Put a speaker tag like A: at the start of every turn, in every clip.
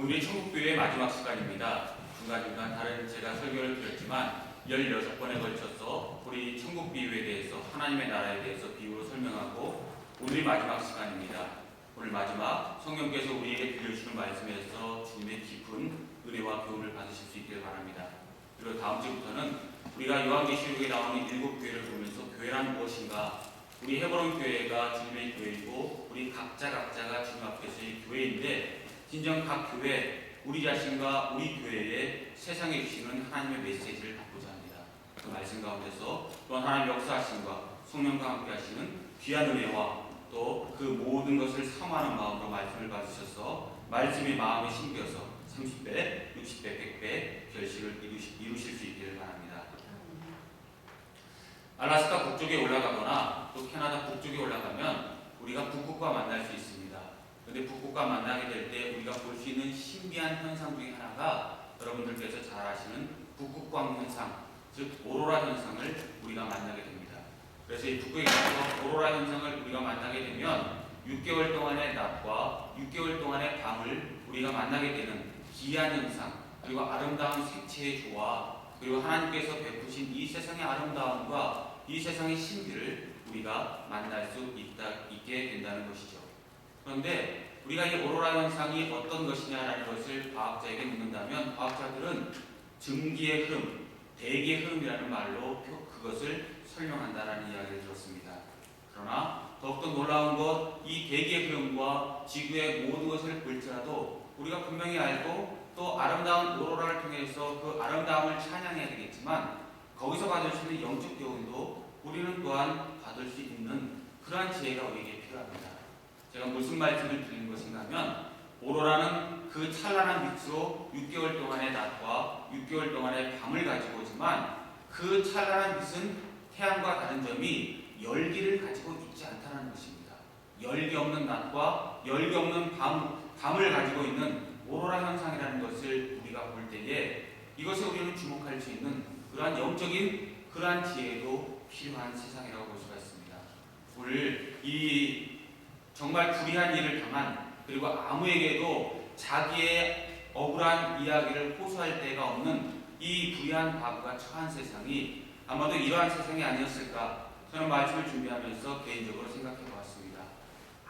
A: 오늘이 천국교회의 마지막 시간입니다. 중간중간 다른 제가 설교를 드렸지만 16번에 걸쳐서 우리 천국 비유에 대해서 하나님의 나라에 대해서 비유로 설명하고 오늘이 마지막 시간입니다. 오늘 마지막 성령께서 우리에게 들려주는 말씀에서 주님의 깊은 은혜와 교훈을 받으실 수 있기를 바랍니다. 그리고 다음 주부터는 우리가 요한계시록에 나오는 7교회를 보면서 교회란 무엇인가, 우리 헤브론 교회가 주님의 교회이고 우리 각자가 주님 앞에서의 교회인데 진정 각 교회, 우리 자신과 우리 교회에 세상에 주시는 하나님의 메시지를 받고자 합니다. 그 말씀 가운데서 또한 하나님 역사하심과 성령과 함께 하시는 귀한 은혜와 또 그 모든 것을 사모하는 마음으로 말씀을 받으셔서 말씀이 마음에 심겨서 30배, 60배, 100배 결실을 이루실 수 있기를 바랍니다. 알래스카 북쪽에 올라가거나 또 캐나다 북쪽에 올라가면 우리가 북극과 만날 수 있습니다. 그런데 북극과 만나게 될 때 우리가 볼 수 있는 신비한 현상 중에 하나가 여러분들께서 잘 아시는 북극광 현상, 즉 오로라 현상을 우리가 만나게 됩니다. 그래서 이 북극에 가서 오로라 현상을 우리가 만나게 되면 6개월 동안의 낮과 6개월 동안의 밤을 우리가 만나게 되는 기이한 현상, 그리고 아름다운 색채의 조화, 그리고 하나님께서 베푸신 이 세상의 아름다움과 이 세상의 신비를 우리가 만날 수 있게 된다는 것이죠. 그런데 우리가 이 오로라 현상이 어떤 것이냐라는 것을 과학자에게 묻는다면 과학자들은 증기의 흐름, 대기의 흐름이라는 말로 그것을 설명한다라는 이야기를 들었습니다. 그러나 더욱더 놀라운 것, 이 대기의 흐름과 지구의 모든 것을 볼지라도 우리가 분명히 알고 또 아름다운 오로라를 통해서 그 아름다움을 찬양해야 되겠지만 거기서 받을 수 있는 영적 교훈도 우리는 또한 받을 수 있는 그러한 지혜가 우리에게 필요합니다. 제가 무슨 말씀을 드리는 것인가 하면 오로라는 그 찬란한 빛으로 6개월 동안의 낮과 6개월 동안의 밤을 가지고 오지만 그 찬란한 빛은 태양과 다른 점이 열기를 가지고 있지 않다는 것입니다. 열기 없는 낮과 열기 없는 밤을 가지고 있는 오로라 현상이라는 것을 우리가 볼 때에 이것에 우리는 주목할 수 있는 그러한 영적인 그러한 지혜도 필요한 세상이라고 볼 수가 있습니다. 오늘 이 정말 불의한 일을 당한, 그리고 아무에게도 자기의 억울한 이야기를 호소할 데가 없는 이 불의한 과부가 처한 세상이 아마도 이러한 세상이 아니었을까, 저는 말씀을 준비하면서 개인적으로 생각해 보았습니다.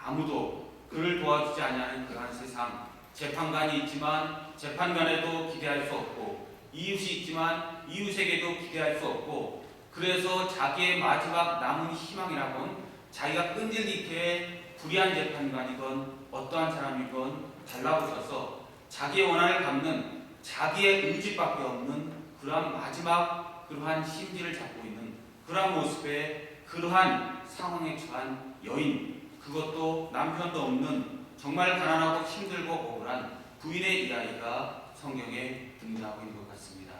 A: 아무도 그를 도와주지 아니하는 그러한 세상, 재판관이 있지만 재판관에도 기대할 수 없고, 이웃이 있지만 이웃에게도 기대할 수 없고, 그래서 자기의 마지막 남은 희망이라곤 자기가 끈질기게 불의한 재판관이건 어떠한 사람이건 달라붙어서 자기의 원한을 갚는 자기의 의지밖에 없는 그러한 마지막 그러한 심지를 잡고 있는 그러한 모습에 그러한 상황에 처한 여인, 그것도 남편도 없는 정말 가난하고 힘들고 억울한 부인의 이야기가 성경에 등장하고 있는 것 같습니다.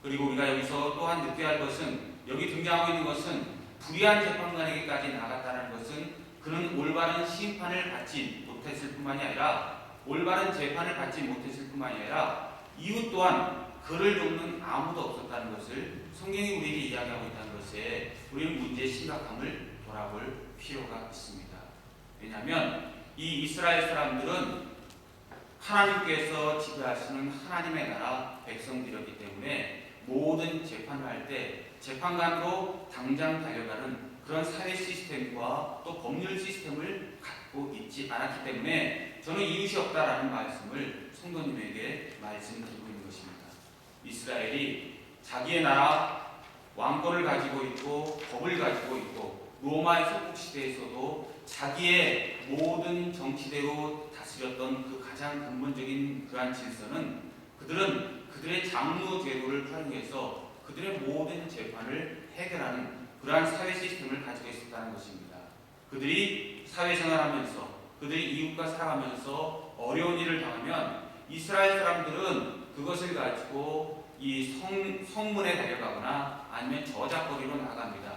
A: 그리고 우리가 여기서 또한 느껴야 할 것은, 여기 등장하고 있는 것은 불의한 재판관에게까지 나갔다는 것은 그는 올바른 심판을 받지 못했을 뿐만이 아니라, 올바른 재판을 받지 못했을 뿐만이 아니라 이웃 또한 그를 돕는 아무도 없었다는 것을 성경이 우리에게 이야기하고 있다는 것에 우리는 문제의 심각함을 돌아볼 필요가 있습니다. 왜냐하면 이 이스라엘 사람들은 하나님께서 지배하시는 하나님의 나라 백성들이었기 때문에 모든 재판을 할 때 재판관도 당장 달려가는 그런 사회 시스템과 또 법률 시스템을 갖고 있지 않았기 때문에 저는 이웃이 없다라는 말씀을 성도님에게 말씀드리고 있는 것입니다. 이스라엘이 자기의 나라 왕권을 가지고 있고 법을 가지고 있고 로마의 속국 시대에서도 자기의 모든 정치대로 다스렸던 그 가장 근본적인 그러한 질서는 그들은 그들의 장로 제도를 활용해서 그들의 모든 재판을 해결하는 그러한 사회 시스템을 가지고 있었다는 것입니다. 그들이 사회생활하면서 그들이 이웃과 살아가면서 어려운 일을 당하면 이스라엘 사람들은 그것을 가지고 이 성문에 달려가거나 아니면 저작거리로 나갑니다.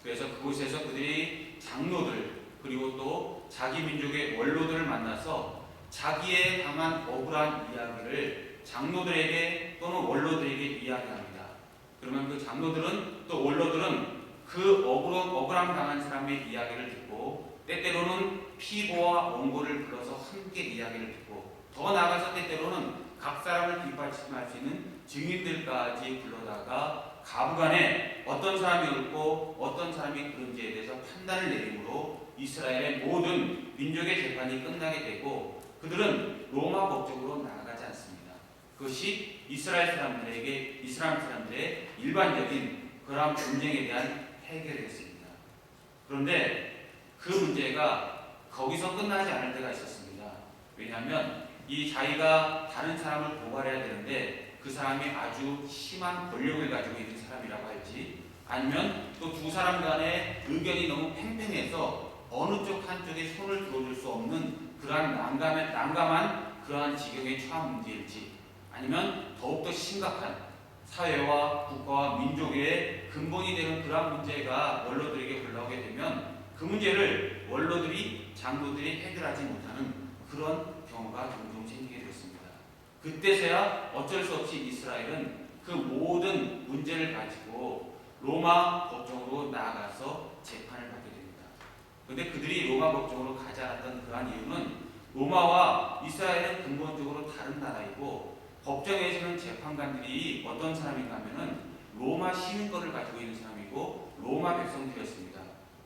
A: 그래서 그곳에서 그들이 장로들, 그리고 또 자기 민족의 원로들을 만나서 자기의 당한 억울한 이야기를 장로들에게 또는 원로들에게 이야기합니다. 그러면 그 장로들은 또 원로들은 그 억울함 당한 사람의 이야기를 듣고 때때로는 피고와 원고를 불러서 함께 이야기를 듣고 더 나아가서 때때로는 각 사람을 뒷받침할 수 있는 증인들까지 불러다가 가부간에 어떤 사람이 옳고 어떤 사람이 그른지에 대해서 판단을 내림으로 이스라엘의 모든 민족의 재판이 끝나게 되고 그들은 로마 법적으로 나아가지 않습니다. 그것이 이스라엘 사람들의 일반적인 그러한 분쟁에 대한 해결이었습니다. 그런데 그 문제가 거기서 끝나지 않을 때가 있었습니다. 왜냐하면 이 자기가 다른 사람을 고발해야 되는데 그 사람이 아주 심한 권력을 가지고 있는 사람이라고 할지 아니면 또 두 사람 간의 의견이 너무 팽팽해서 어느 쪽 한쪽에 손을 들어줄 수 없는 그러한 난감한 그러한 지경에 처한 문제일지 아니면 더욱더 심각한 사회와 국가와 민족의 근본이 되는 그러한 문제가 원로들에게 올라오게 되면 그 문제를 원로들이 장로들이 해결하지 못하는 그런 경우가 종종 생기게 되었습니다. 그때서야 어쩔 수 없이 이스라엘은 그 모든 문제를 가지고 로마 법정으로 나아가서 재판을 받게 됩니다. 그런데 그들이 로마 법정으로 가지 않았던 그러한 이유는 로마와 이스라엘은 근본적으로 다른 나라이고 법정에서는 재판관들이 어떤 사람인가 하면은 로마 시민권을 가지고 있는 사람이고 로마 백성들이었습니다.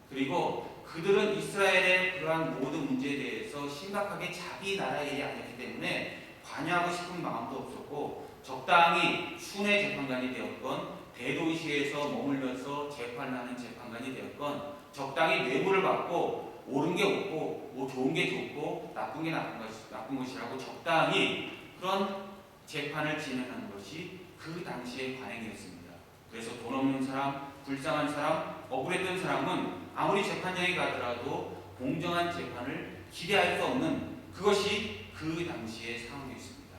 A: 그리고 그들은 이스라엘의 그러한 모든 문제에 대해서 심각하게 자기 나라의 일이 아니기 때문에 관여하고 싶은 마음도 없었고 적당히 순회 재판관이 되었건 대도시에서 머물면서 재판을 하는 재판관이 되었건 적당히 뇌물을 받고 옳은 게 옳고 뭐 좋은 게 좋고 나쁜 게 나쁜 것이라고 적당히 그런 재판을 진행하는 것이 그 당시의 관행이었습니다. 그래서 돈 없는 사람, 불쌍한 사람, 억울했던 사람은 아무리 재판장에 가더라도 공정한 재판을 기대할 수 없는 그것이 그 당시의 상황이었습니다.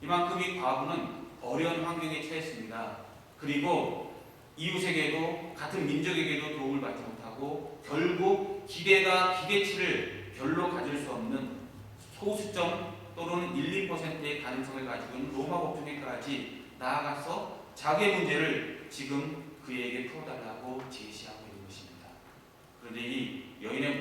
A: 이만큼 이 과부는 어려운 환경에 처했습니다. 그리고 이웃에게도 같은 민족에게도 도움을 받지 못하고 결국 기대치를 별로 가질 수 없는 소수점 또는 1, 2%의 가능성을 가지고 있는 로마 법정에까지 나아가서 자기의 문제를 지금 그에게 풀어달라고 제시하고 있는 것입니다. 그런데 이 여인의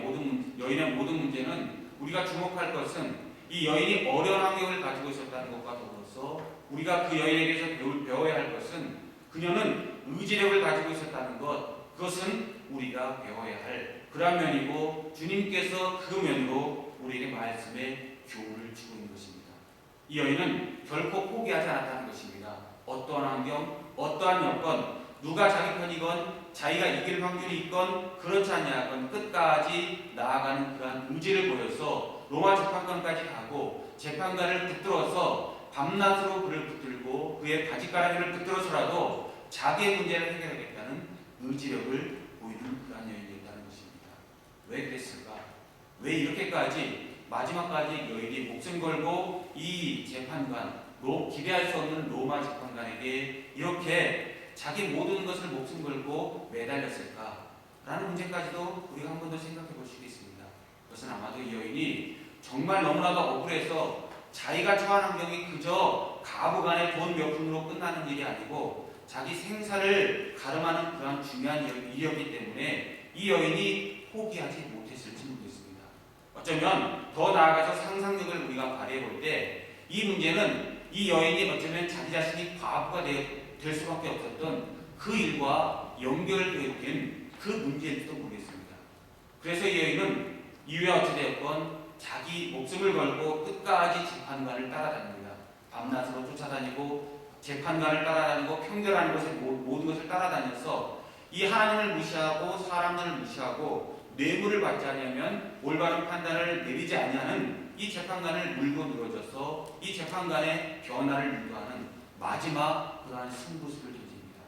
A: 모든 문제는 우리가 주목할 것은 이 여인이 어려운 환경을 가지고 있었다는 것과 더불어서 우리가 그 여인에게서 배워야 할 것은 그녀는 의지력을 가지고 있었다는 것, 그것은 우리가 배워야 할 그런 면이고 주님께서 그 면으로 우리에게 말씀의 교훈을 주고 있는 것입니다. 이 여인은 결코 포기하지 않았다는 것입니다. 어떠한 환경, 어떠한 여건, 누가 자기 편이건 자기가 이길 확률이 있건 그렇지 않냐건 끝까지 나아가는 그러한 의지를 보여서 로마 재판관까지 가고 재판관을 붙들어서 밤낮으로 그를 붙들고 그의 바지가랑이를 붙들어서라도 자기의 문제를 해결하겠다는 의지력을 보이는 그러한 여인이었다는 것입니다. 왜 그랬을까? 왜 이렇게까지 마지막까지 여인이 목숨 걸고 이 재판관, 기대할 수 없는 로마 재판관에게 이렇게 자기 모든 것을 목숨 걸고 매달렸을까? 라는 문제까지도 우리가 한 번 더 생각해 볼 수 있습니다. 그것은 아마도 이 여인이 정말 너무나도 억울해서 자기가 처한 환경이 그저 가부간의 돈 몇 푼으로 끝나는 일이 아니고 자기 생사를 가름하는 그런 중요한 일이었기 때문에 이 여인이 포기하지 못했을지 모르겠습니다. 어쩌면 더 나아가서 상상력을 우리가 발휘해 볼 때 이 문제는 이 여인이 어쩌면 자기 자신이 과부가 될 수밖에 없었던 그 일과 연결된 그 문제일지도 모르겠습니다. 그래서 이 여인은 이후에 어찌되었건 자기 목숨을 걸고 끝까지 재판관을 따라다닙니다. 밤낮으로 쫓아다니고 재판관을 따라다니고 평결한 곳에 모든 것을 따라다녀서 이 하나님을 무시하고 사람들을 무시하고 뇌물을 받지 않으면 올바른 판단을 내리지 아니하는 이 재판관을 물고 늘어져서 이 재판관의 변화를 유도하는 마지막 그러한 승부수를 던집니다.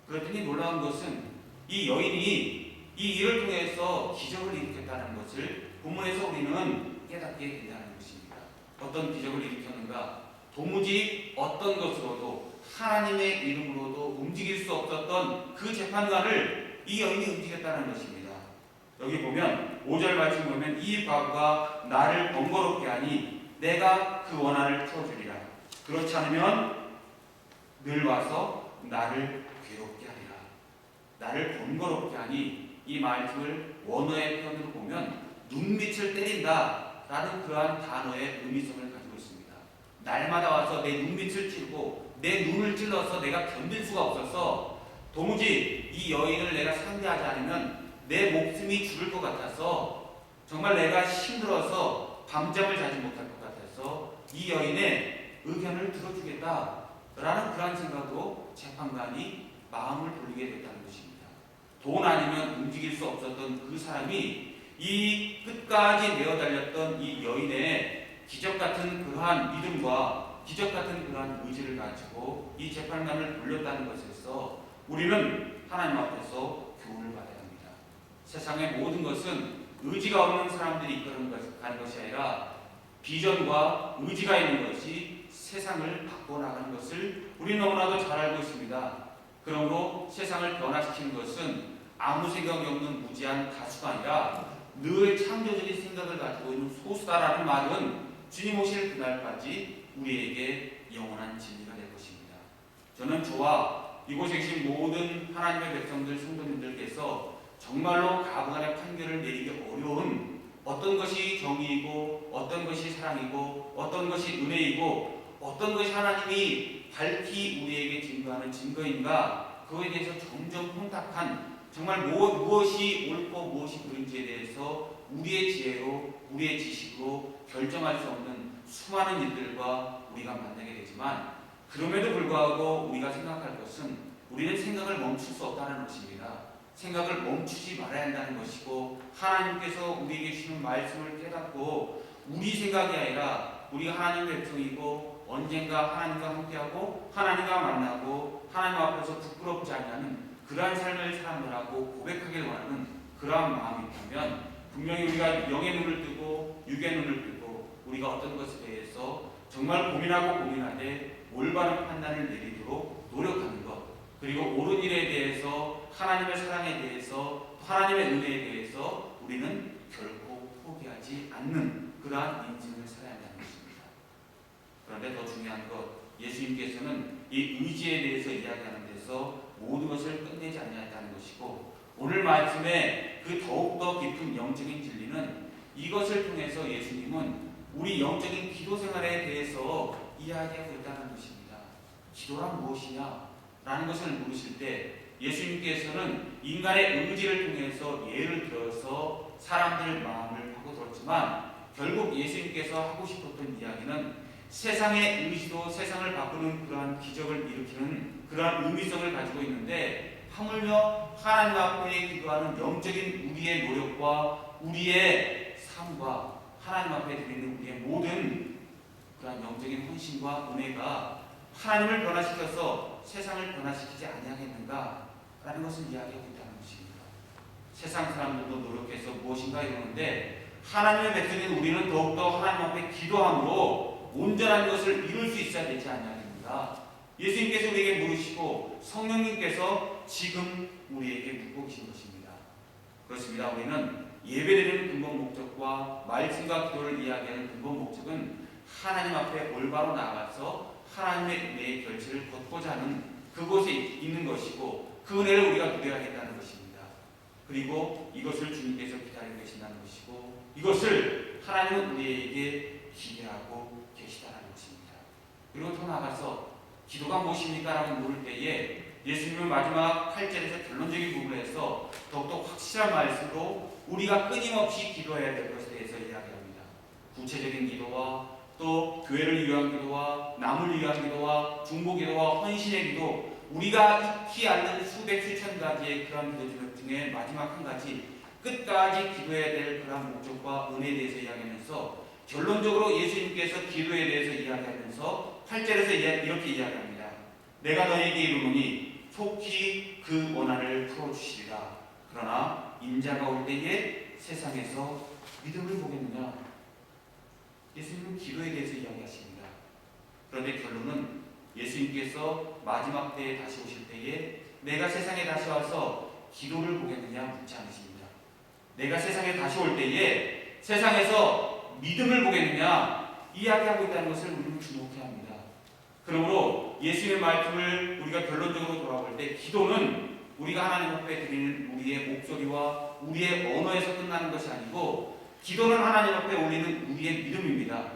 A: 그랬더니 놀라운 것은 이 여인이 이 일을 통해서 기적을 일으켰다는 것을 본문에서 우리는 깨닫게 된다는 것입니다. 어떤 기적을 일으켰는가? 도무지 어떤 것으로도 하나님의 이름으로도 움직일 수 없었던 그 재판관을 이 여인이 움직였다는 것입니다. 여기 보면 5절 말씀 보면 이 과부가 나를 번거롭게 하니 내가 그 원한을 풀어주리라. 그렇지 않으면 늘 와서 나를 괴롭게 하리라. 나를 번거롭게 하니 이 말씀을 원어의 표현으로 보면 눈밑을 때린다 라는 그러한 단어의 의미성을 가지고 있습니다. 날마다 와서 내 눈빛을 찌르고 내 눈을 찔러서 내가 견딜 수가 없어서 도무지 이 여인을 내가 상대하지 않으면 내 목숨이 죽을 것 같아서 정말 내가 힘들어서 밤잠을 자지 못할 것 같아서 이 여인의 의견을 들어주겠다라는 그러한 생각으로 재판관이 마음을 돌리게 됐다는 것입니다. 돈 아니면 움직일 수 없었던 그 사람이 이 끝까지 내어 달렸던 이 여인의 기적 같은 그러한 믿음과 기적 같은 그러한 의지를 가지고 이 재판관을 돌렸다는 것에서 우리는 하나님 앞에서 교훈을 받아야 합니다. 세상의 모든 것은 의지가 없는 사람들이 이끌어가는 것이 아니라 비전과 의지가 있는 것이 세상을 바꿔나가는 것을 우리 너무나도 잘 알고 있습니다. 그러므로 세상을 변화시키는 것은 아무 생각이 없는 무지한 다수가 아니라 늘 창조적인 생각을 가지고 있는 소수다라는 말은 주님 오실 그날까지 우리에게 영원한 진리가 될 것입니다. 저는 저와 이곳에 계신 모든 하나님의 백성들, 성도님들께서 정말로 가부간의 판결을 내리기 어려운 어떤 것이 정의이고 어떤 것이 사랑이고 어떤 것이 은혜이고 어떤 것이 하나님이 밝히 우리에게 증거하는 증거인가 그거에 대해서 점점 혼탁한 정말 무엇이 옳고 무엇이 그른지에 대해서 우리의 지혜로 우리의 지식으로 결정할 수 없는 수많은 일들과 우리가 만나게 되지만 그럼에도 불구하고 우리가 생각할 것은 우리는 생각을 멈출 수 없다는 것입니다. 생각을 멈추지 말아야 한다는 것이고 하나님께서 우리에게 주시는 말씀을 깨닫고 우리 생각이 아니라 우리가 하나님의 백성이고 언젠가 하나님과 함께하고 하나님과 만나고 하나님 앞에서 부끄럽지 않냐는 그러한 삶을 사람들하고 고백하길 원하는 그러한 마음이 있다면 분명히 우리가 영의 눈을 뜨고 육의 눈을 뜨고 우리가 어떤 것에 대해서 정말 고민하되 올바른 판단을 내리도록 노력하는 것 그리고 옳은 일에 대해서 하나님의 사랑에 대해서 하나님의 은혜에 대해서 우리는 결코 포기하지 않는 그러한 인생을 살아야 한다는 것입니다. 그런데 더 중요한 것 예수님께서는 이 의지에 대해서 이야기하는 데서 모든 것을 끝내지 않았다는 것이고 오늘 말씀에 그 더욱더 깊은 영적인 진리는 이것을 통해서 예수님은 우리 영적인 기도 생활에 대해서 이야기하고 있다는 것입니다. 기도란 무엇이냐? 라는 것을 물으실 때 예수님께서는 인간의 의지를 통해서 예를 들어서 사람들 마음을 파고들었지만 결국 예수님께서 하고 싶었던 이야기는 세상의 의지도 세상을 바꾸는 그러한 기적을 일으키는 그러한 의미성을 가지고 있는데 하물며 하나님 앞에 기도하는 영적인 우리의 노력과 우리의 삶과 하나님 앞에 드리는 우리의 모든 그러한 영적인 헌신과 은혜가 하나님을 변화시켜서 세상을 변화시키지 아니하겠는가 라는 것을 이야기하고 있다는 것입니다. 세상 사람들도 노력해서 무엇인가 이러는데 하나님의 백성인 우리는 더욱더 하나님 앞에 기도함으로 온전한 것을 이룰 수 있어야 되지 않냐입니다. 예수님께서 우리에게 물으시고 성령님께서 지금 우리에게 묻고 계신 것입니다. 그렇습니다. 우리는 예배드리는 근본 목적과 말씀과 기도를 이야기하는 근본 목적은 하나님 앞에 올바로 나가서 하나님의 은혜의 결실을 걷고자 하는 그곳에 있는 것이고 그 은혜를 우리가 누려야겠다는 것입니다. 그리고 이것을 주님께서 기다리고 계신다는 것이고 이것을 하나님은 우리에게 기대하고 계시다는 것입니다. 그리고 더 나아가서 기도가 무엇입니까? 라고 물을 때에 예수님은 마지막 8절에서 결론적인 부분에서 더욱더 확실한 말씀으로 우리가 끊임없이 기도해야 될 것에 대해서 이야기합니다. 구체적인 기도와 또 교회를 위한 기도와 남을 위한 기도와 중보 기도와 헌신의 기도 우리가 익히 않는 수백 수천 가지의 그런 기도 중에 마지막 한 가지 끝까지 기도해야 될 그런 목적과 은혜에 대해서 이야기하면서 결론적으로 예수님께서 기도에 대해서 이야기하면서 8절에서 이렇게 이야기합니다. 내가 너에게 이르노니 속히 그 원한을 풀어주시리라. 그러나 인자가 올 때에 세상에서 믿음을 보겠느냐. 예수님은 기도에 대해서 이야기하십니다. 그런데 결론은 예수님께서 마지막 때에 다시 오실 때에 내가 세상에 다시 와서 기도를 보겠느냐 묻지 않으십니다. 내가 세상에 다시 올 때에 세상에서 믿음을 보겠느냐 이야기하고 있다는 것을 우리는 주목해야 합니다. 그러므로 예수님의 말씀을 우리가 결론적으로 돌아볼 때 기도는 우리가 하나님 앞에 드리는 우리의 목소리와 우리의 언어에서 끝나는 것이 아니고 기도는 하나님 앞에 올리는 우리의 믿음입니다.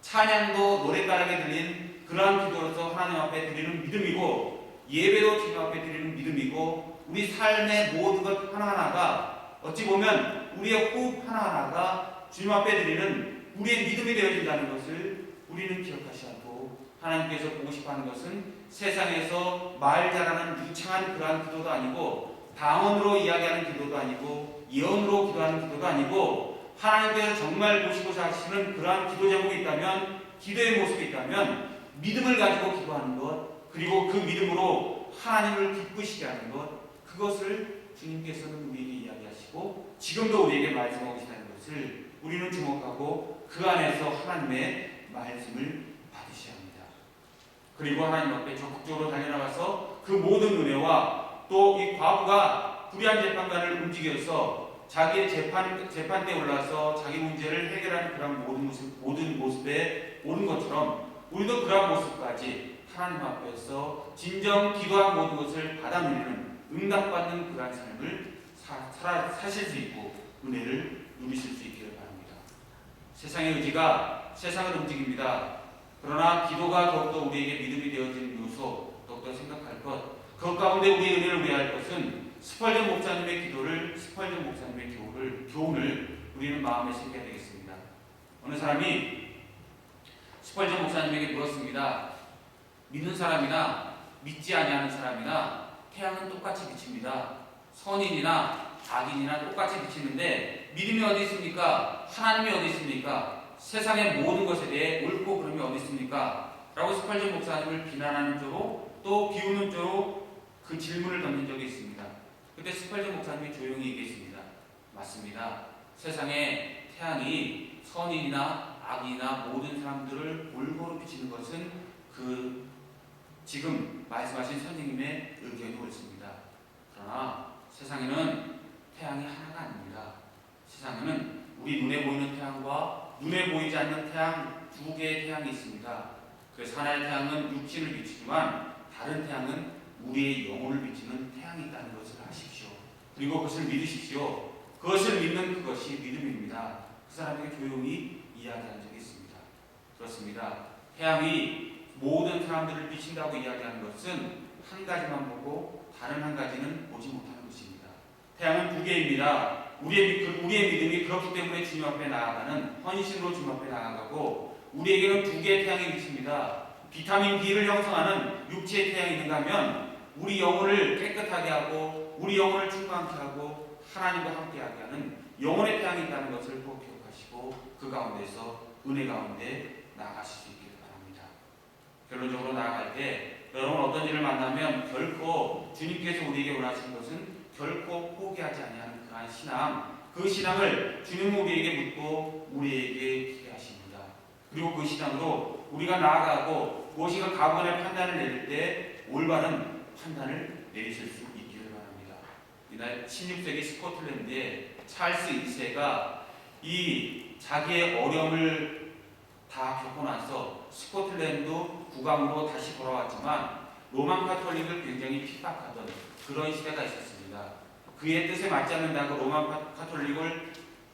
A: 찬양도 노랫가락에 들린 그러한 기도로서 하나님 앞에 드리는 믿음이고, 예배도 주님 앞에 드리는 믿음이고, 우리 삶의 모든 것 하나하나가 어찌 보면 우리의 호흡 하나하나가 주님 앞에 드리는 우리의 믿음이 되어진다는 것을 우리는 기억하셔야 하고, 하나님께서 보고 싶어하는 것은 세상에서 말 잘하는 유창한 그러한 기도도 아니고, 방언으로 이야기하는 기도도 아니고, 예언으로 기도하는 기도도 아니고, 하나님께서 정말 보시고자 하시는 그러한 기도 제목이 있다면, 기도의 모습이 있다면 믿음을 가지고 기도하는 것, 그리고 그 믿음으로 하나님을 기쁘시게 하는 것, 그것을 주님께서는 우리에게 이야기하시고 지금도 우리에게 말씀하고 계시다는 것을 우리는 주목하고 그 안에서 하나님의 말씀을 받으셔야 합니다. 그리고 하나님 앞에 적극적으로 달려나가서 그 모든 은혜와 또 이 과부가 불의한 재판관을 움직여서 자기의 재판대에 올라서 자기 문제를 해결하는 그런 모든 모습에 오른 것처럼 우리도 그러한 모습까지 하나님 앞에서 진정 기도한 모든 것을 받아 누리는, 응답받는 그러한 삶을 사실 수 있고 은혜를 누리실 수 있기를 바랍니다. 세상의 의지가 세상을 움직입니다. 그러나 기도가 더욱더 우리에게 믿음이 되어진 요소, 더욱더 생각할 것, 그 가운데 우리의 은혜를 위할 것은 스펄전 목사님의 기도를, 스펄전 목사님의 교훈을 우리는 마음에 새겨야 되겠습니다. 어느 사람이 스펄전 목사님에게 물었습니다. 믿는 사람이나 믿지 아니하는 사람이나 태양은 똑같이 비칩니다. 선인이나 악인이나 똑같이 비치는데 믿음이 어디 있습니까? 하나님이 어디 있습니까? 세상의 모든 것에 대해 옳고 그름이 어디 있습니까? 라고 스펄전 목사님을 비난하는 쪽으로 또 비우는 쪽으로 그 질문을 던진 적이 있습니다. 그때 스펄전 목사님이 조용히 얘기했습니다. 맞습니다. 세상에 태양이 선인이나 악이나 모든 사람들을 골고루 비치는 것은 그 지금 말씀하신 선생님의 의견이 옳습니다. 그러나 세상에는 태양이 하나가 아닙니다. 세상에는 우리 눈에 보이는 태양과 눈에 보이지 않는 태양, 두 개의 태양이 있습니다. 그래서 하나의 태양은 육신을 비추지만 다른 태양은 우리의 영혼을 비추는 태양이 있다는 것을 아십시오. 그리고 그것을 믿으십시오. 그것을 믿는 그것이 믿음입니다. 그 사람에게 조용히 이야기한 적이 있습니다. 그렇습니다. 태양이 모든 사람들을 비친다고 이야기하는 것은 한 가지만 보고 다른 한 가지는 보지 못하는 것입니다. 태양은 두 개입니다. 우리의 믿음이 그렇기 때문에 주님 앞에 나아가는, 헌신으로 주님 앞에 나아가고, 우리에게는 두 개의 태양이 비칩니다. 비타민 D를 형성하는 육체의 태양이 있는가 하면 우리 영혼을 깨끗하게 하고 우리 영혼을 충만케 하고 하나님과 함께하게 하는 영혼의 태양이 있다는 것을 꼭 기억하시고 그 가운데서 은혜 가운데 나아가실 수 있기를 바랍니다. 결론적으로 나아갈 때 여러분 어떤 일을 만나면 결코 주님께서 우리에게 원하시는 것은 결코 포기하지 아니하는 그러한 신앙, 그 신앙을 주님 우리에게 묻고 우리에게 기대하십니다. 그리고 그 신앙으로 우리가 나아가고 무엇인가 가부간의 판단을 내릴 때 올바른 판단을 내리실 수 있기를 바랍니다. 이날 16세기 스코틀랜드의 찰스 2세가 이 자기의 어려움을 다 겪고 나서 스코틀랜드 국왕으로 다시 돌아왔지만 로만 카톨릭을 굉장히 핍박하던 그런 시대가 있었습니다. 그의 뜻에 맞지 않는다고 로만 카톨릭을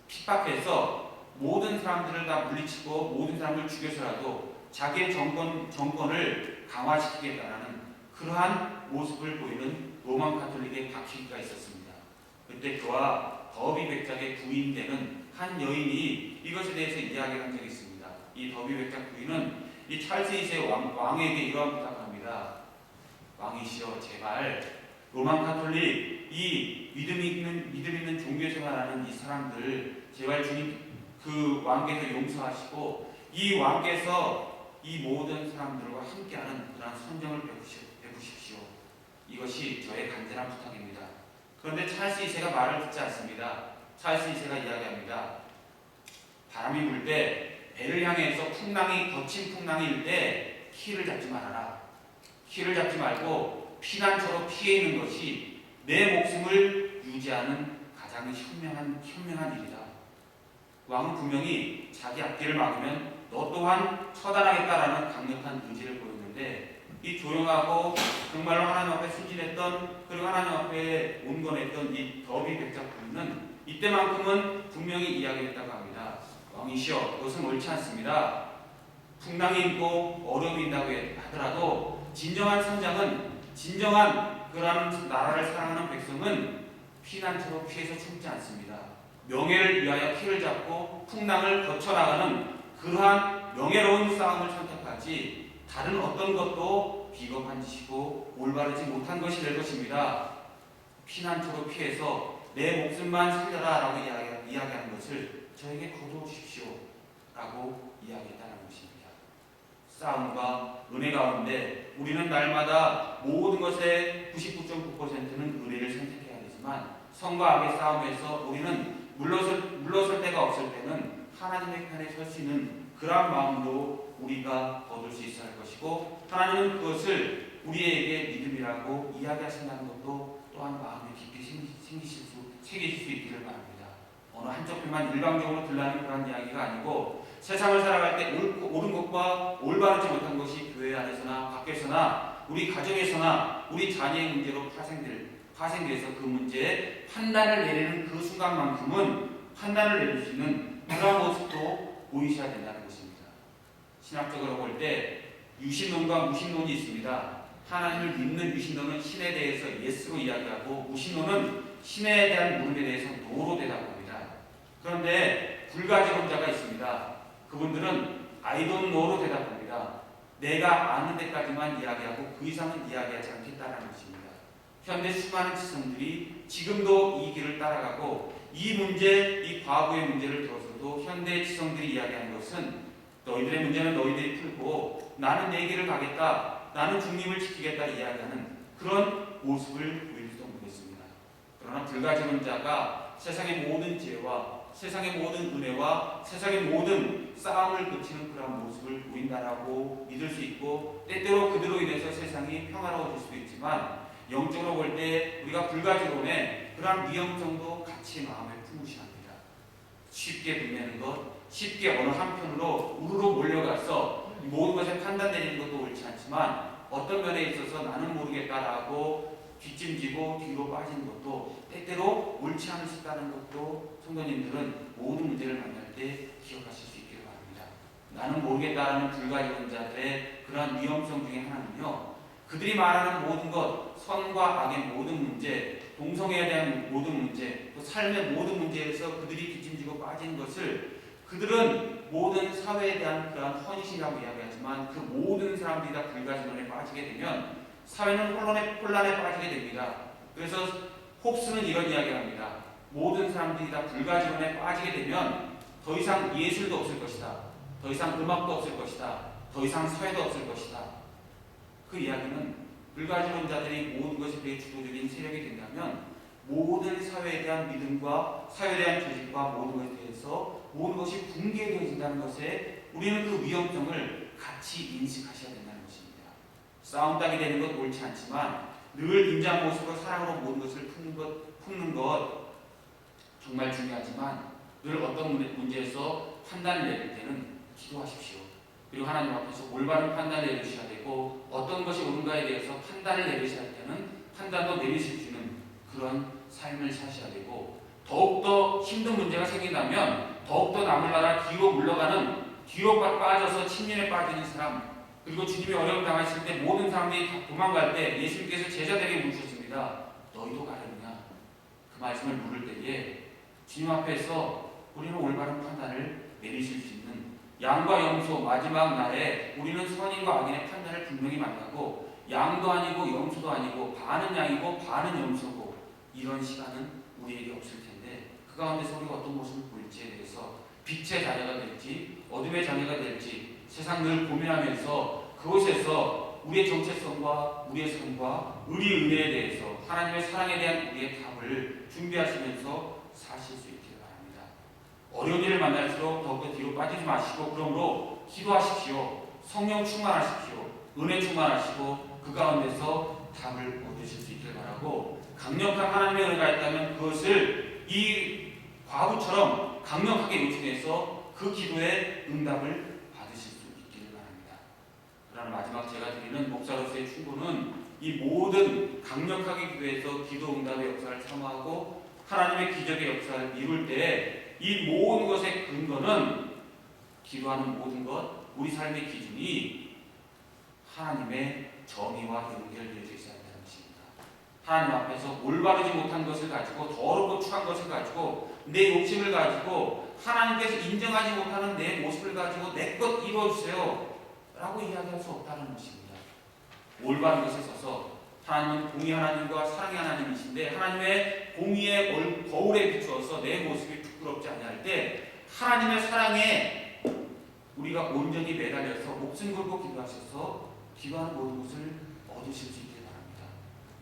A: 핍박해서 모든 사람들을 다 물리치고 모든 사람을 죽여서라도 자기의 정권을 강화시키겠다는 그러한 모습을 보이는 로만 카톨릭의 박희기가 있었습니다. 그때 그와 더비 백작의 부인되는 한 여인이 이것에 대해서 이야기를 한 적이 있습니다. 이 더비 백작 부인은 이 찰스 2세 왕에게 이러한 부탁을 합니다. 왕이시여, 제발 로만 카톨릭 이 믿음 있는 종교 생활하는 이 사람들 제발 주님 그 왕께서 용서하시고 이 왕께서 이 모든 사람들과 함께하는 그런 선정을 베푸십시오. 이것이 저의 간절한 부탁입니다. 그런데 찰스 2세가 말을 듣지 않습니다. 찰스 2세가 이야기합니다. 바람이 불 때 배를 향해서 거친 풍랑이 일 때 키를 잡지 말아라. 키를 잡지 말고 피난처로 피해 있는 것이 내 목숨을 유지하는 가장 현명한 일이다. 왕은 분명히 자기 앞길을 막으면 너 또한 처단하겠다라는 강력한 의지를 보였는데 이 조용하고 정말로 하나님 앞에 순진했던 그리고 하나님 앞에 온건했던 이 더비 백작 부인은 이때만큼은 분명히 이야기했다고 합니다. 왕이시여, 그것은 옳지 않습니다. 풍랑이 있고 어려움이 있다고 하더라도 진정한 성장은, 진정한 그런 나라를 사랑하는 백성은 피난처로 피해서 숨지 않습니다. 명예를 위하여 키를 잡고 풍랑을 거쳐나가는 그러한 명예로운 싸움을 선택하지 다른 어떤 것도 비겁한 짓이고 올바르지 못한 것이 될 것입니다. 피난처로 피해서 내 목숨만 살려라 라고 이야기하는 것을 저에게 거두십시오 라고 이야기했다는 것입니다. 싸움과 은혜 가운데 우리는 날마다 모든 것의 99.9%는 은혜를 선택해야 되지만 성과 악의 싸움에서 우리는 물러설 때가 없을 때는 하나님의 편에 설 수 있는 그러한 마음으로 우리가 얻을 수 있어야 할 것이고, 하나님은 그것을 우리에게 믿음이라고 이야기하신다는 것도 또한 마음에 깊이 새기실 수 있기를 바랍니다. 어느 한쪽 편만 일방적으로 들라는 그런 이야기가 아니고 세상을 살아갈 때 옳은 것과 올바르지 못한 것이 교회 안에서나 밖에서나 우리 가정에서나 우리 자녀의 문제로 파생돼서 그 문제에 판단을 내리는 그 순간만큼은 판단을 내릴 수 있는 그런 모습도 보이셔야 된다는 것입니다. 신학적으로 볼 때 유신론과 무신론이 있습니다. 하나님을 믿는 유신론은 신에 대해서 예스로 이야기하고 무신론은 신에 대한 물음에 대해서 노로 대답합니다. 그런데 불가지론자가 있습니다. 그분들은 I don't know로 대답합니다. 내가 아는 데까지만 이야기하고 그 이상은 이야기하지 않겠다는 것입니다. 현대 수많은 지성들이 지금도 이 길을 따라가고 이 문제, 이 과거의 문제를 들어서도 현대 지성들이 이야기하는 것은 너희들의 문제는 너희들이 풀고 나는 내 길을 가겠다, 나는 중립을 지키겠다 이야기하는 그런 모습을 보일지도 모르겠습니다. 그러나 불가지론자가 세상의 모든 죄와 세상의 모든 은혜와 세상의 모든 싸움을 그치는 그런 모습을 보인다라고 믿을 수 있고, 때때로 그들로 인해서 세상이 평화로워질 수도 있지만 영적으로 볼 때 우리가 불가지론의 그런 위험성도 같이 마음에 품으셔야 합니다. 쉽게 분내는 것, 쉽게 어느 한편으로 우르르 몰려가서 모든 것에 판단 내리는 것도 옳지 않지만 어떤 면에 있어서 나는 모르겠다라고 뒷짐지고 뒤로 빠지는 것도 때때로 옳지 않을 수 있다는 것도 성도님들은 모든 문제를 만날 때 기억하실 수 있기를 바랍니다. 나는 모르겠다라는 불가지론자들의 그러한 위험성 중에 하나는요, 그들이 말하는 모든 것, 선과 악의 모든 문제, 동성애에 대한 모든 문제, 또 삶의 모든 문제에서 그들이 뒷짐지고 빠진 것을 그들은 모든 사회에 대한 그러한 헌신이라고 이야기하지만 그 모든 사람들이 다 불가지론에 빠지게 되면 사회는 혼란에 빠지게 됩니다. 그래서 홉스는 이런 이야기를 합니다. 모든 사람들이 다 불가지론에 빠지게 되면 더 이상 예술도 없을 것이다. 더 이상 음악도 없을 것이다. 더 이상 사회도 없을 것이다. 그 이야기는 불가지론자들이 모든 것에 대해 주도적인 세력이 된다면 모든 사회에 대한 믿음과 사회에 대한 조직과 모든 것에 대해서 모든 것이 붕괴되어진다는 것에 우리는 그 위험성을 같이 인식하셔야 된다는 것입니다. 싸움 따기 되는 것 옳지 않지만 늘 인자한 모습으로 사랑으로 모든 것을 품는 것 정말 중요하지만 늘 어떤 문제에서 판단을 내릴 때는 기도하십시오. 그리고 하나님 앞에서 올바른 판단을 내리셔야 되고 어떤 것이 옳은가에 대해서 판단을 내리셔야 할 때는 판단도 내리실 수 있는 그런 삶을 사셔야 되고, 더욱더 힘든 문제가 생긴다면 더욱더 남을 나라 뒤로 물러가는, 뒤로 빠져서 침륜에 빠지는 사람, 그리고 주님이 어려움 당하실 때 모든 사람들이 다 도망갈 때 예수님께서 제자들에게 물으셨습니다. 너희도 가려느냐? 그 말씀을 물을 때에 주님 앞에서 우리는 올바른 판단을 내리실 수 있는, 양과 염소 마지막 날에 우리는 선인과 악인의 판단을 분명히 만나고 양도 아니고 염소도 아니고 반은 양이고 반은 염소고 이런 시간은 우리에게 없을 텐데 그 가운데서 우리가 어떤 모습을 보일지에 대해서 빛의 자녀가 될지 어둠의 자녀가 될지 세상 늘 고민하면서 그곳에서 우리의 정체성과 우리의 삶과 우리의 은혜에 대해서 하나님의 사랑에 대한 우리의 답을 준비하시면서 사실 수 있기를 바랍니다. 어려운 일을 만날수록 더욱더 뒤로 빠지지 마시고 그러므로 기도하십시오. 성령 충만하십시오. 은혜 충만하시고 그 가운데서 답을 얻으실 수 있기를 바라고, 강력한 하나님의 은혜가 있다면 그것을 이 과부처럼 강력하게 요청해서 그 기도의 응답을 받으실 수 있기를 바랍니다. 그러나 마지막 제가 드리는 목사로서의 충고는 이 모든 강력하게 기도해서 기도 응답의 역사를 사모하고 하나님의 기적의 역사를 이룰 때 이 모든 것의 근거는 기도하는 모든 것, 우리 삶의 기준이 하나님의 정의와 연결되어져 있어야 한다는 것입니다. 하나님 앞에서 올바르지 못한 것을 가지고 더럽고 추한 것을 가지고 내 욕심을 가지고 하나님께서 인정하지 못하는 내 모습을 가지고 내 것 이루어주세요 라고 이야기할 수 없다는 것입니다. 올바른 것에 서서 하나님은 공의 하나님과 사랑의 하나님이신데 하나님의 공의의 거울에 비추어서 내 모습이 부끄럽지 아니할 때 하나님의 사랑에 우리가 온전히 매달려서 목숨 걸고 기도하셔서 기도하는 모든 것을 얻으실 수 있길 바랍니다.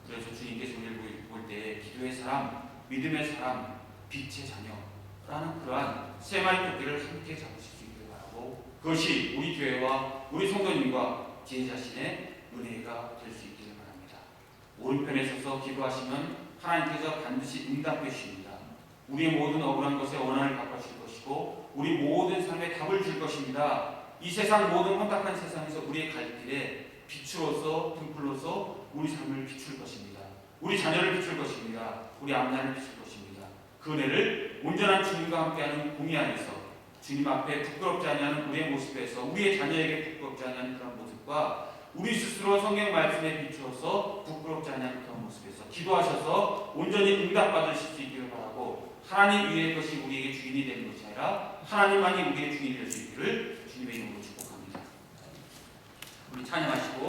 A: 그래서 주님께서 우리를 볼 때 기도의 사람, 믿음의 사람, 빛의 자녀라는 그러한 세 마리 토끼를 함께 잡으실 수 있길 바라고 그것이 우리 교회와 우리 성도님과 제 자신의 은혜가 될 수 있기를 바랍니다. 오른편에 서서 기도하시면 하나님께서 반드시 응답해 주십니다. 우리의 모든 억울한 것에 원한을 갚아주실 것이고 우리 모든 삶에 답을 줄 것입니다. 이 세상 모든 혼탁한 세상에서 우리의 갈 길에 빛으로서 등불로서 우리 삶을 비출 것입니다. 우리 자녀를 비출 것입니다. 우리 앞날을 비출 것입니다. 그 은혜를 온전한 주님과 함께하는 공의 안에서 주님 앞에 부끄럽지 아니하는 우리의 모습에서 우리의 자녀에게 부끄럽지 아니하는 그런 모습과 우리 스스로 성경 말씀에 비추어서 부끄럽지 않은 그런 모습에서 기도하셔서 온전히 응답받으실 수 있기를 바라고 하나님 위의 것이 우리에게 주인이 되는 것이 아니라 하나님만이 우리의 주인이 될 수 있기를 주님의 이름으로 축복합니다. 우리 찬양하시고